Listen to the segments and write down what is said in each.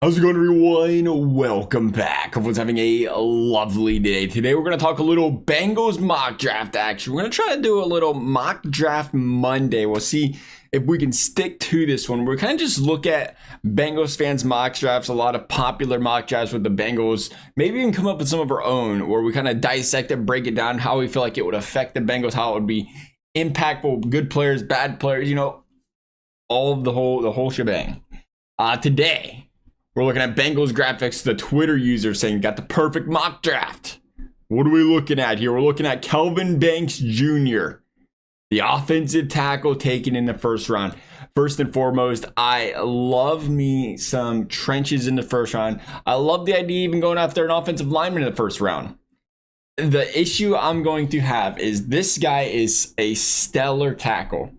How's it going, everyone? Welcome back. Everyone's having a lovely day. Today we're going to talk a little Bengals mock draft action. We're going to try to do a little mock draft Monday. We'll see if we can stick to this one. We're kind of just look at Bengals fans mock drafts, a lot of popular mock drafts with the Bengals. Maybe even come up with some of our own where we kind of dissect it, break it down, how we feel like it would affect the Bengals, how it would be impactful, good players, bad players, all of the whole shebang. Today we're looking at Bengals graphics. The Twitter user saying got the perfect mock draft. What are we looking at here? We're looking at Kelvin Jr., the offensive tackle taken in the first round. First and foremost, I love me some trenches in the first round. I love the idea even going after an offensive lineman in the first round. The issue I'm going to have is this guy is a stellar tackle.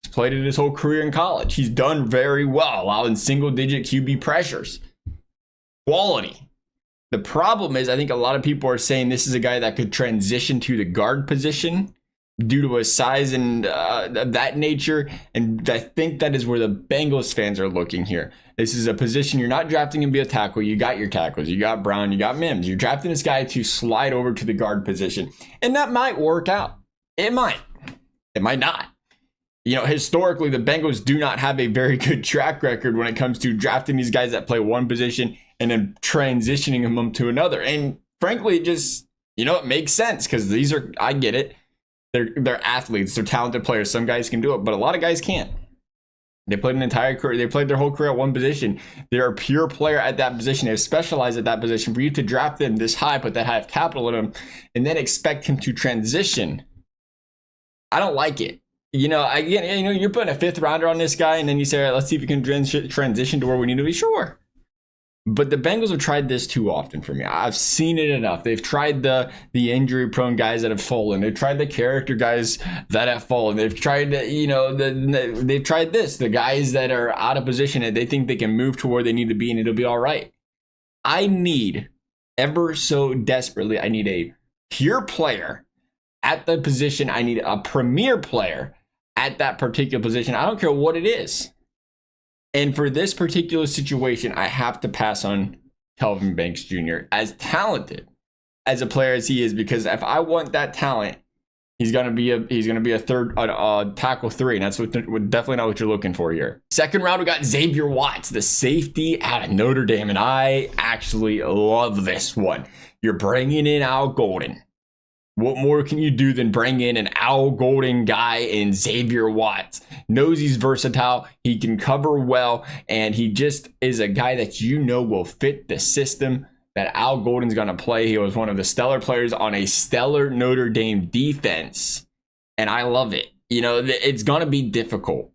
He's played it his whole career in college. He's done very well, allowing single-digit QB pressures. Quality. The problem is, I think a lot of people are saying this is a guy that could transition to the guard position due to his size and that nature. And I think that is where the Bengals fans are looking here. This is a position you're not drafting him to be a tackle. You got your tackles. You got Brown. You got Mims. You're drafting this guy to slide over to the guard position. And that might work out. It might. It might not. Historically, the Bengals do not have a very good track record when it comes to drafting these guys that play one position and then transitioning them to another. And frankly, it makes sense because I get it. They're athletes. They're talented players. Some guys can do it, but a lot of guys can't. They played an entire career. They played their whole career at one position. They're a pure player at that position. They've specialized at that position. For you to draft them this high, put that high of capital in them, and then expect him to transition, I don't like it. You're putting a fifth rounder on this guy, and then you say, all right, let's see if we can transition to where we need to be. Sure. But the Bengals have tried this too often for me. I've seen it enough. They've tried the injury-prone guys that have fallen. They've tried the character guys that have fallen. They've tried, they've tried this. The guys that are out of position and they think they can move to where they need to be and it'll be all right. I need, ever so desperately, I need a pure player at the position. I need a premier player at that particular position. I don't care what it is. And for this particular situation, I have to pass on Kelvin Jr. As talented as a player as he is, because if I want that talent, he's gonna be a third tackle 3, and that's definitely not what you're looking for here. Second round, we got Xavier Watts, the safety out of Notre Dame, and I actually love this one. You're bringing in Al Golden. What more can you do than bring in an Al Golden guy in Xavier Watts? Knows he's versatile, he can cover well, and he just is a guy that will fit the system that Al Golden's going to play. He was one of the stellar players on a stellar Notre Dame defense, and I love it. It's going to be difficult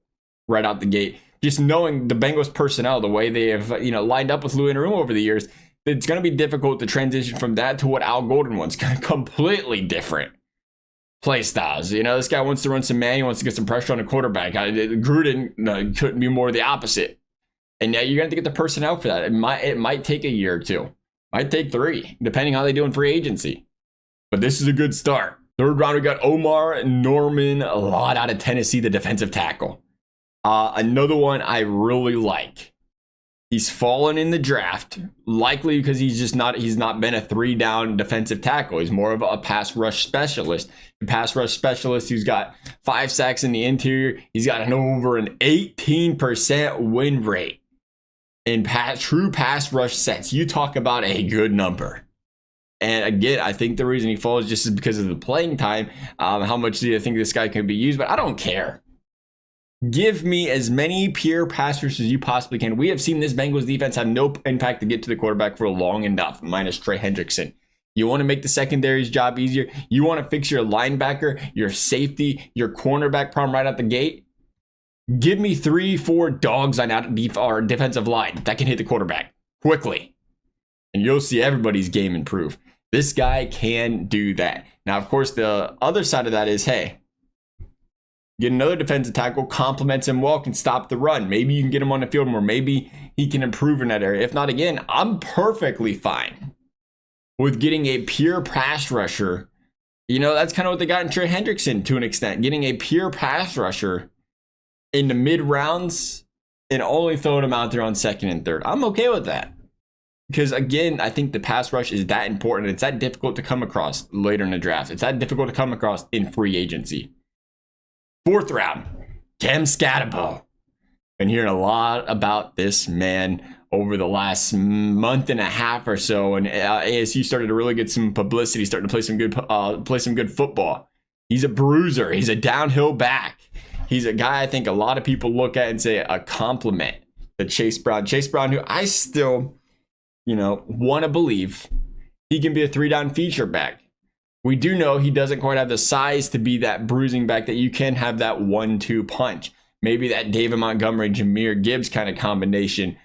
right out the gate. Just knowing the Bengals personnel, the way they have lined up with Lou Anarumo over the years, it's going to be difficult to transition from that to what Al Golden wants. Completely different play styles. This guy wants to run some man. He wants to get some pressure on the quarterback. Gruden couldn't be more the opposite. And now you're going to have to get the personnel for that. It might take a year or two. Might take 3, depending how they do in free agency. But this is a good start. Third round, we got Omar Norman, a lot out of Tennessee, the defensive tackle. Another one I really like. He's fallen in the draft, likely because he's not been a 3-down defensive tackle. He's more of a pass rush specialist. A pass rush specialist who's got 5 sacks in the interior. He's got over an 18% win rate in true pass rush sets. You talk about a good number. And again, I think the reason he falls just is because of the playing time. How much do you think this guy can be used? But I don't care. Give me as many pure passers as you possibly can. We have seen this Bengals defense have no impact to get to the quarterback for long enough, minus Trey Hendrickson. You want to make the secondary's job easier. You want to fix your linebacker, your safety, your cornerback problem right out the gate. Give me 3-4 dogs on our defensive line that can hit the quarterback quickly. And you'll see everybody's game improve. This guy can do that. Now, of course, the other side of that is, hey, get another defensive tackle, complements him well, can stop the run. Maybe you can get him on the field more. Maybe he can improve in that area. If not, again, I'm perfectly fine with getting a pure pass rusher. That's kind of what they got in Trey Hendrickson to an extent. Getting a pure pass rusher in the mid rounds and only throwing him out there on second and third. I'm okay with that. Because again, I think the pass rush is that important. It's that difficult to come across later in the draft. It's that difficult to come across in free agency. 4th round, Cam Scatterbo. Been hearing a lot about this man over the last month and a half or so, and ASU started to really get some publicity, starting to play some good football. He's a bruiser. He's a downhill back. He's a guy I think a lot of people look at and say a compliment to Chase Brown. Chase Brown, who I still, want to believe he can be a 3-down feature back. We do know he doesn't quite have the size to be that bruising back that you can have that 1-2 punch. Maybe that David Montgomery, Jahmyr Gibbs kind of combination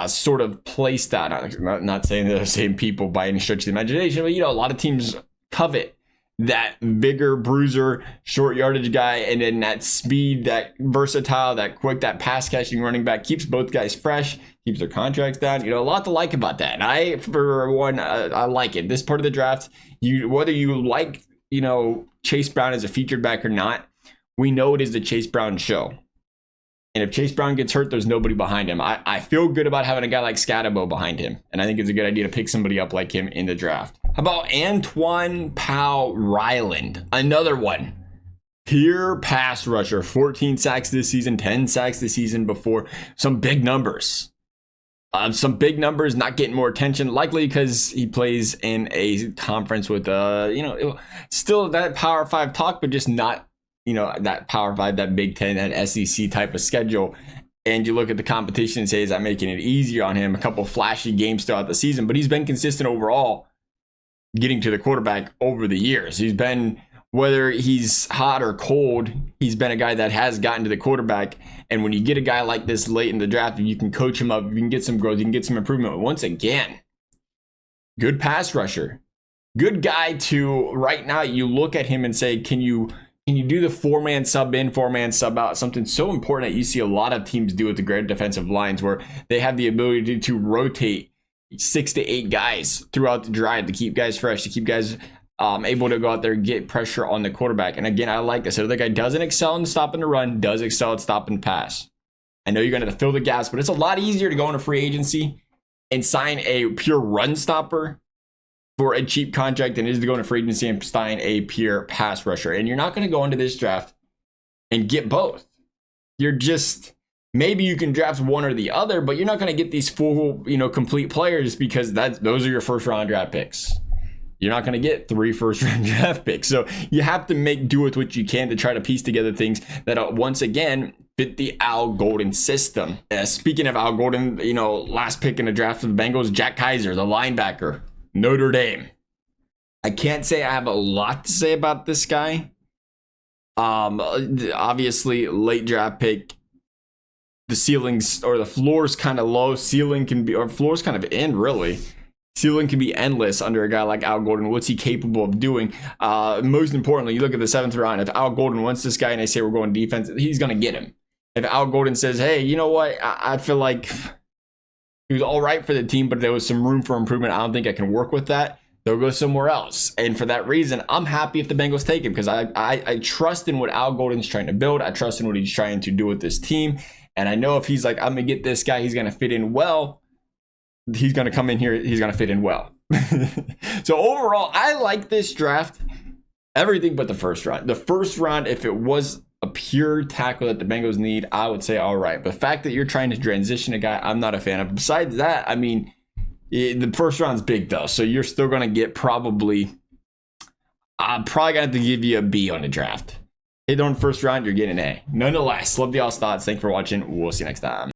sort of placed out. Not saying they're the same people by any stretch of the imagination, but a lot of teams covet that bigger bruiser, short yardage guy, and then that speed, that versatile, that quick, that pass catching running back keeps both guys fresh, keeps their contracts down. A lot to like about that. And I, for one, I like it. This part of the draft, whether you like, Chase Brown as a featured back or not, we know it is the Chase Brown show. And if Chase Brown gets hurt, there's nobody behind him. I feel good about having a guy like Scatterbo behind him. And I think it's a good idea to pick somebody up like him in the draft. How about Antoine Powell-Ryland? Another one. Pure pass rusher. 14 sacks this season, 10 sacks this season before. Some big numbers. Not getting more attention, likely because he plays in a conference with, still that Power 5 talk, but just not, that Power 5, that Big 10, that SEC type of schedule. And you look at the competition and say, is that making it easier on him? A couple flashy games throughout the season, but he's been consistent overall getting to the quarterback over the years. He's been, whether he's hot or cold, he's been a guy that has gotten to the quarterback. And when you get a guy like this late in the draft, you can coach him up, you can get some growth, you can get some improvement. Once again, good pass rusher. Good guy to, right now, you look at him and say, can you do the 4-man sub in, 4-man sub out? Something so important that you see a lot of teams do with the great defensive lines, where they have the ability to rotate 6 to 8 guys throughout the drive to keep guys fresh, to keep guys able to go out there and get pressure on the quarterback. And again, I like this. So the guy doesn't excel in stopping the run, does excel at stopping the pass. I know you're going to have to fill the gaps, but it's a lot easier to go into free agency and sign a pure run stopper for a cheap contract than it is to go into free agency and sign a pure pass rusher. And you're not going to go into this draft and get both. You're just, maybe you can draft one or the other, but you're not going to get these full, complete players, because those are your first round draft picks. You're not going to get 3 first-round draft picks. So you have to do with what you can to try to piece together things that, once again, fit the Al Golden system. Speaking of Al Golden, last pick in the draft for the Bengals, Jack Kaiser, the linebacker, Notre Dame. I can't say I have a lot to say about this guy. Obviously, late draft pick. The ceilings or the floor's kind of low. Floor's kind of in, really. Ceiling can be endless under a guy like Al Golden. What's he capable of doing? Most importantly, you look at the 7th round. If Al Golden wants this guy and they say we're going defense, he's going to get him. If Al Golden says, hey, you know what? I feel like he was all right for the team, but there was some room for improvement. I don't think I can work with that. They'll go somewhere else. And for that reason, I'm happy if the Bengals take him, because I trust in what Al Golden's trying to build. I trust in what he's trying to do with this team. And I know if he's like, I'm going to get this guy, he's going to fit in well. He's going to come in here, he's going to fit in well. So overall, I like this draft. Everything but the first round. The first round, if it was a pure tackle that the Bengals need, I would say all right. But the fact that you're trying to transition a guy, I'm not a fan of. Besides that, the first round's big though. So you're still going to get I'm probably going to have to give you a B on the draft. Hit on the first round, you're getting an A. Nonetheless, love y'all's thoughts. Thanks for watching. We'll see you next time.